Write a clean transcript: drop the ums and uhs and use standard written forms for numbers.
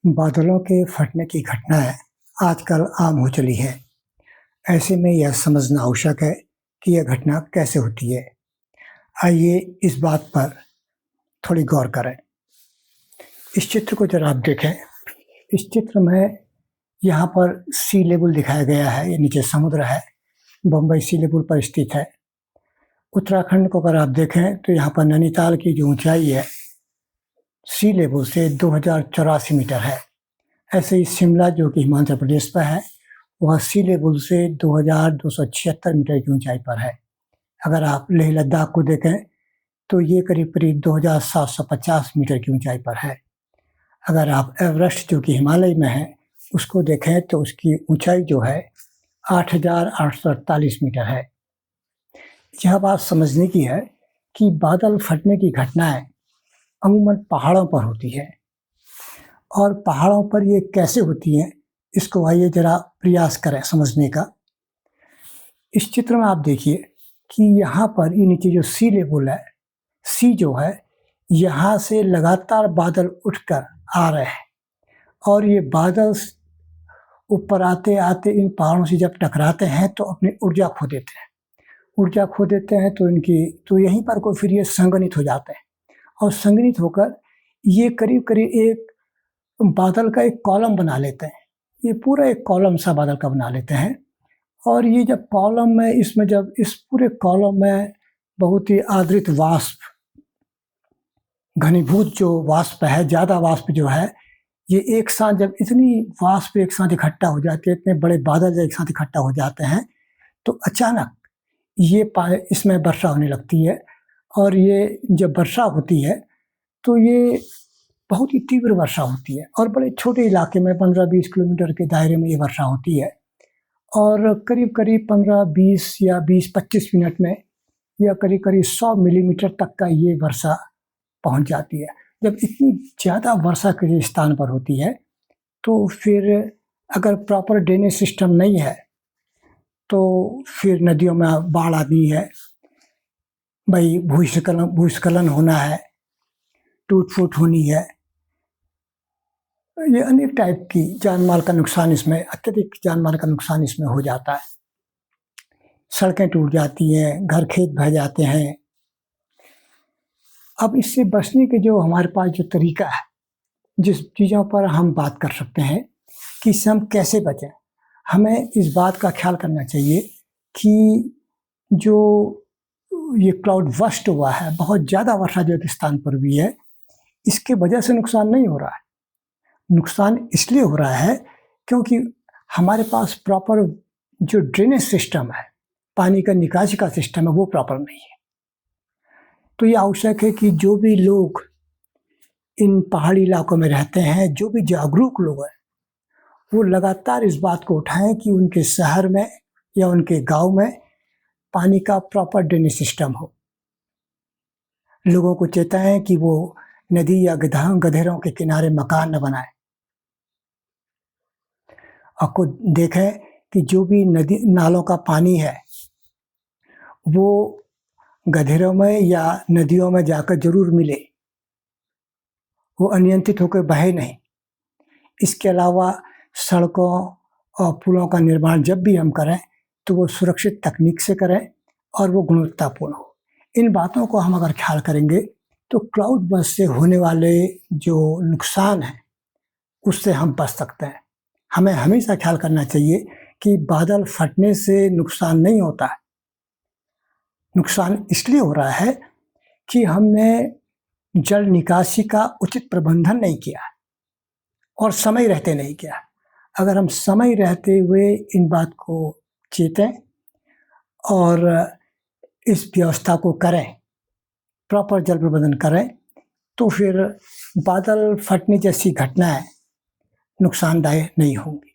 बादलों के फटने की घटनाएँ आजकल आम हो चली हैं। ऐसे में यह समझना आवश्यक है कि यह घटना कैसे होती है। आइए इस बात पर थोड़ी गौर करें। इस चित्र को ज़रा आप देखें। इस चित्र में यहाँ पर सी लेवल दिखाया गया है, ये नीचे समुद्र है, बम्बई सी लेवल पर स्थित है। उत्तराखंड को अगर आप देखें तो यहाँ पर नैनीताल की जो ऊंचाई है सी लेवल से 2084 मीटर है। ऐसे ही शिमला जो कि हिमाचल प्रदेश पर है, वह सी लेवल से 2276 मीटर की ऊंचाई पर है। अगर आप लेह लद्दाख को देखें तो ये करीब करीब 2750 मीटर की ऊंचाई पर है। अगर आप एवरेस्ट जो कि हिमालय में है उसको देखें तो उसकी ऊंचाई जो है 8848 मीटर है। यह बात समझने की है कि बादल फटने की घटनाएं अमूमन पहाड़ों पर होती है, और पहाड़ों पर ये कैसे होती हैं इसको आइए जरा प्रयास करें समझने का। इस चित्र में आप देखिए कि यहाँ पर ये नीचे जो सी लेवल है, सी जो है यहाँ से लगातार बादल उठकर आ रहे हैं, और ये बादल ऊपर आते आते इन पहाड़ों से जब टकराते हैं तो अपनी ऊर्जा खो देते हैं। ऊर्जा खो देते हैं तो यहीं पर को फिर ये संघनित हो जाते हैं, और संघनित होकर ये करीब करीब एक बादल का एक कॉलम बना लेते हैं। ये पूरा एक कॉलम सा बादल का बना लेते हैं, और ये जब कॉलम में जब इस पूरे कॉलम में बहुत ही आदृत वाष्प, घनीभूत जो वाष्प है, ज़्यादा वाष्प जो है, ये एक साथ जब इतनी वाष्प एक साथ इकट्ठा हो जाती है, इतने बड़े बादल जब एक साथ इकट्ठा हो जाते हैं तो अचानक इसमें वर्षा होने लगती है। और ये जब वर्षा होती है तो ये बहुत ही तीव्र वर्षा होती है, और बड़े छोटे इलाके में 15-20 किलोमीटर के दायरे में ये वर्षा होती है, और करीब करीब 15-20 या 20-25 मिनट में या करीब करीब 100 मिलीमीटर तक का ये वर्षा पहुंच जाती है। जब इतनी ज़्यादा वर्षा किसी स्थान पर होती है तो फिर अगर प्रॉपर ड्रेनेज सिस्टम नहीं है तो फिर नदियों में बाढ़ आती है, भाई भूस्खलन होना है, टूट फूट होनी है, ये अनेक टाइप की जानमाल का नुकसान इसमें, अत्यधिक जानमाल का नुकसान इसमें हो जाता है। सड़कें टूट जाती हैं, घर खेत बह जाते हैं। अब इससे बचने के जो हमारे पास जो तरीका है, जिस चीज़ों पर हम बात कर सकते हैं कि इससे हम कैसे बचें, हमें इस बात का ख्याल करना चाहिए कि जो ये क्लाउड बर्स्ट हुआ है, बहुत ज़्यादा वर्षा जो एक स्थान पर हुई है, इसके वजह से नुकसान नहीं हो रहा है। नुकसान इसलिए हो रहा है क्योंकि हमारे पास प्रॉपर जो ड्रेनेज सिस्टम है, पानी का निकासी का सिस्टम है, वो प्रॉपर नहीं है। तो ये आवश्यक है कि जो भी लोग इन पहाड़ी इलाकों में रहते हैं, जो भी जागरूक लोग हैं, वो लगातार इस बात को उठाएं कि उनके शहर में या उनके गांव में पानी का प्रॉपर ड्रेनेज सिस्टम हो। लोगों को चेताएं कि वो नदी या गधेरों के किनारे मकान न बनाएं, और खुद देखें कि जो भी नदी नालों का पानी है वो गधेरों में या नदियों में जाकर जरूर मिले, वो अनियंत्रित होकर बहे नहीं। इसके अलावा सड़कों और पुलों का निर्माण जब भी हम करें तो वो सुरक्षित तकनीक से करें और वो गुणवत्तापूर्ण हो। इन बातों को हम अगर ख्याल करेंगे तो क्लाउड बर्स्ट से होने वाले जो नुकसान हैं उससे हम बच सकते हैं। हमें हमेशा ख्याल करना चाहिए कि बादल फटने से नुकसान नहीं होता है। नुकसान इसलिए हो रहा है कि हमने जल निकासी का उचित प्रबंधन नहीं किया और समय रहते नहीं किया। अगर हम समय रहते हुए इन बात को चेतें और इस व्यवस्था को करें, प्रॉपर जल प्रबंधन करें, तो फिर बादल फटने जैसी घटनाएं नुकसानदायक नहीं होंगी।